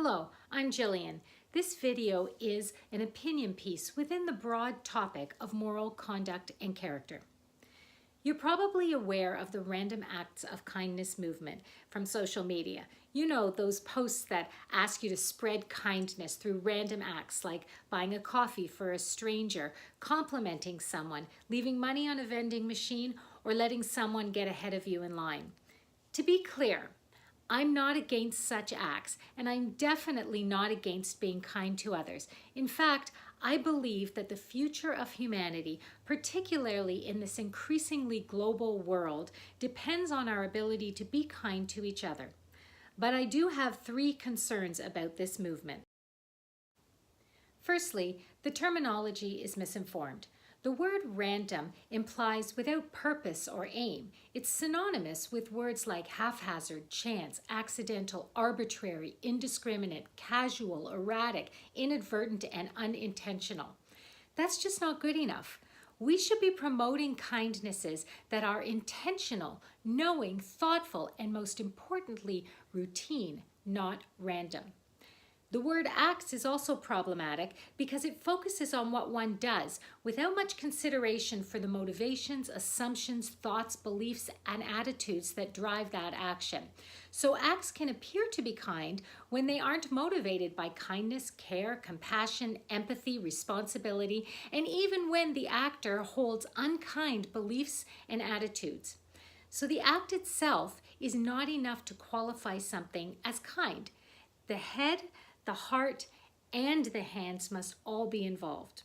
Hello, I'm Jillian. This video is an opinion piece within the broad topic of moral conduct and character. You're probably aware of the random acts of kindness movement from social media. You know, those posts that ask you to spread kindness through random acts like buying a coffee for a stranger, complimenting someone, leaving money on a vending machine, or letting someone get ahead of you in line. To be clear, I'm not against such acts, and I'm definitely not against being kind to others. In fact, I believe that the future of humanity, particularly in this increasingly global world, depends on our ability to be kind to each other. But I do have three concerns about this movement. Firstly, the terminology is misinformed. The word random implies without purpose or aim. It's synonymous with words like haphazard, chance, accidental, arbitrary, indiscriminate, casual, erratic, inadvertent, and unintentional. That's just not good enough. We should be promoting kindnesses that are intentional, knowing, thoughtful, and most importantly, routine, not random. The word acts is also problematic because it focuses on what one does without much consideration for the motivations, assumptions, thoughts, beliefs, and attitudes that drive that action. So acts can appear to be kind when they aren't motivated by kindness, care, compassion, empathy, responsibility, and even when the actor holds unkind beliefs and attitudes. So the act itself is not enough to qualify something as kind. The head, the heart, and the hands must all be involved.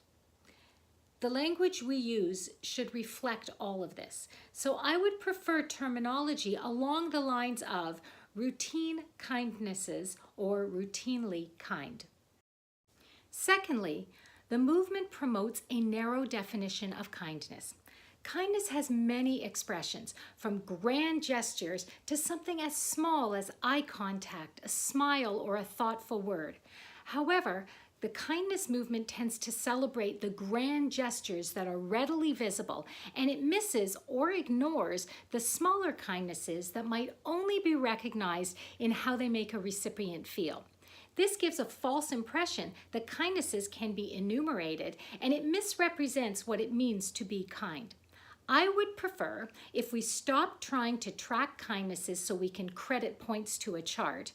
The language we use should reflect all of this. So I would prefer terminology along the lines of routine kindnesses or routinely kind. Secondly, the movement promotes a narrow definition of kindness. Kindness has many expressions, from grand gestures to something as small as eye contact, a smile, or a thoughtful word. However, the kindness movement tends to celebrate the grand gestures that are readily visible, and it misses or ignores the smaller kindnesses that might only be recognized in how they make a recipient feel. This gives a false impression that kindnesses can be enumerated, and it misrepresents what it means to be kind. I would prefer if we stopped trying to track kindnesses so we can credit points to a chart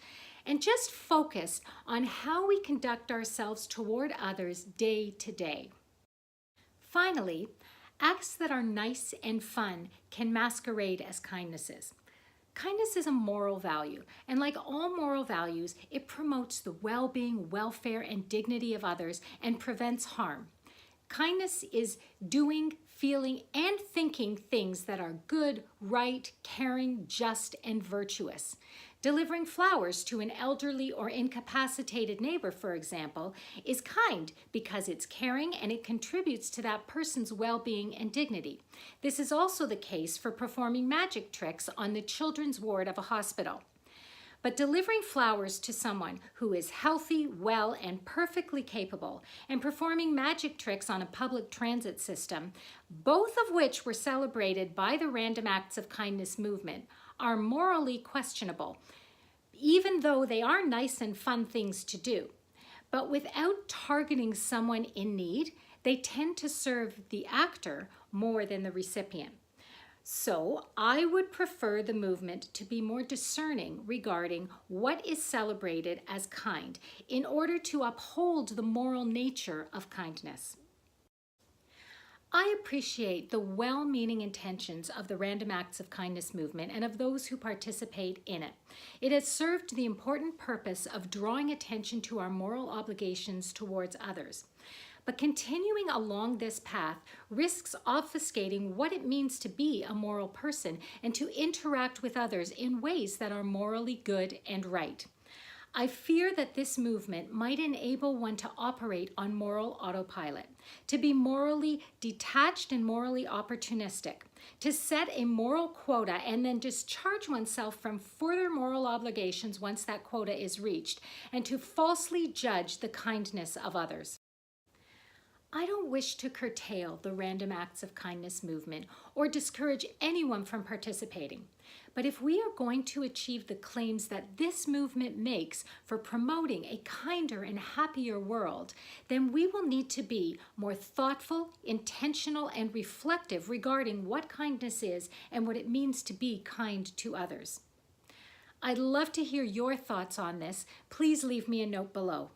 and just focus on how we conduct ourselves toward others day to day. Finally, acts that are nice and fun can masquerade as kindnesses. Kindness is a moral value, and like all moral values, it promotes the well-being, welfare, and dignity of others and prevents harm. Kindness is doing, feeling, and thinking things that are good, right, caring, just, and virtuous. Delivering flowers to an elderly or incapacitated neighbor, for example, is kind because it's caring and it contributes to that person's well-being and dignity. This is also the case for performing magic tricks on the children's ward of a hospital. But delivering flowers to someone who is healthy, well, and perfectly capable, and performing magic tricks on a public transit system, both of which were celebrated by the Random Acts of Kindness movement, are morally questionable, even though they are nice and fun things to do. But without targeting someone in need, they tend to serve the actor more than the recipient. So I would prefer the movement to be more discerning regarding what is celebrated as kind in order to uphold the moral nature of kindness. I appreciate the well-meaning intentions of the Random Acts of Kindness movement and of those who participate in it. It has served the important purpose of drawing attention to our moral obligations towards others. But continuing along this path risks obfuscating what it means to be a moral person and to interact with others in ways that are morally good and right. I fear that this movement might enable one to operate on moral autopilot, to be morally detached and morally opportunistic, to set a moral quota and then discharge oneself from further moral obligations once that quota is reached, and to falsely judge the kindness of others. I don't wish to curtail the Random Acts of Kindness movement or discourage anyone from participating. But if we are going to achieve the claims that this movement makes for promoting a kinder and happier world, then we will need to be more thoughtful, intentional, and reflective regarding what kindness is and what it means to be kind to others. I'd love to hear your thoughts on this. Please leave me a note below.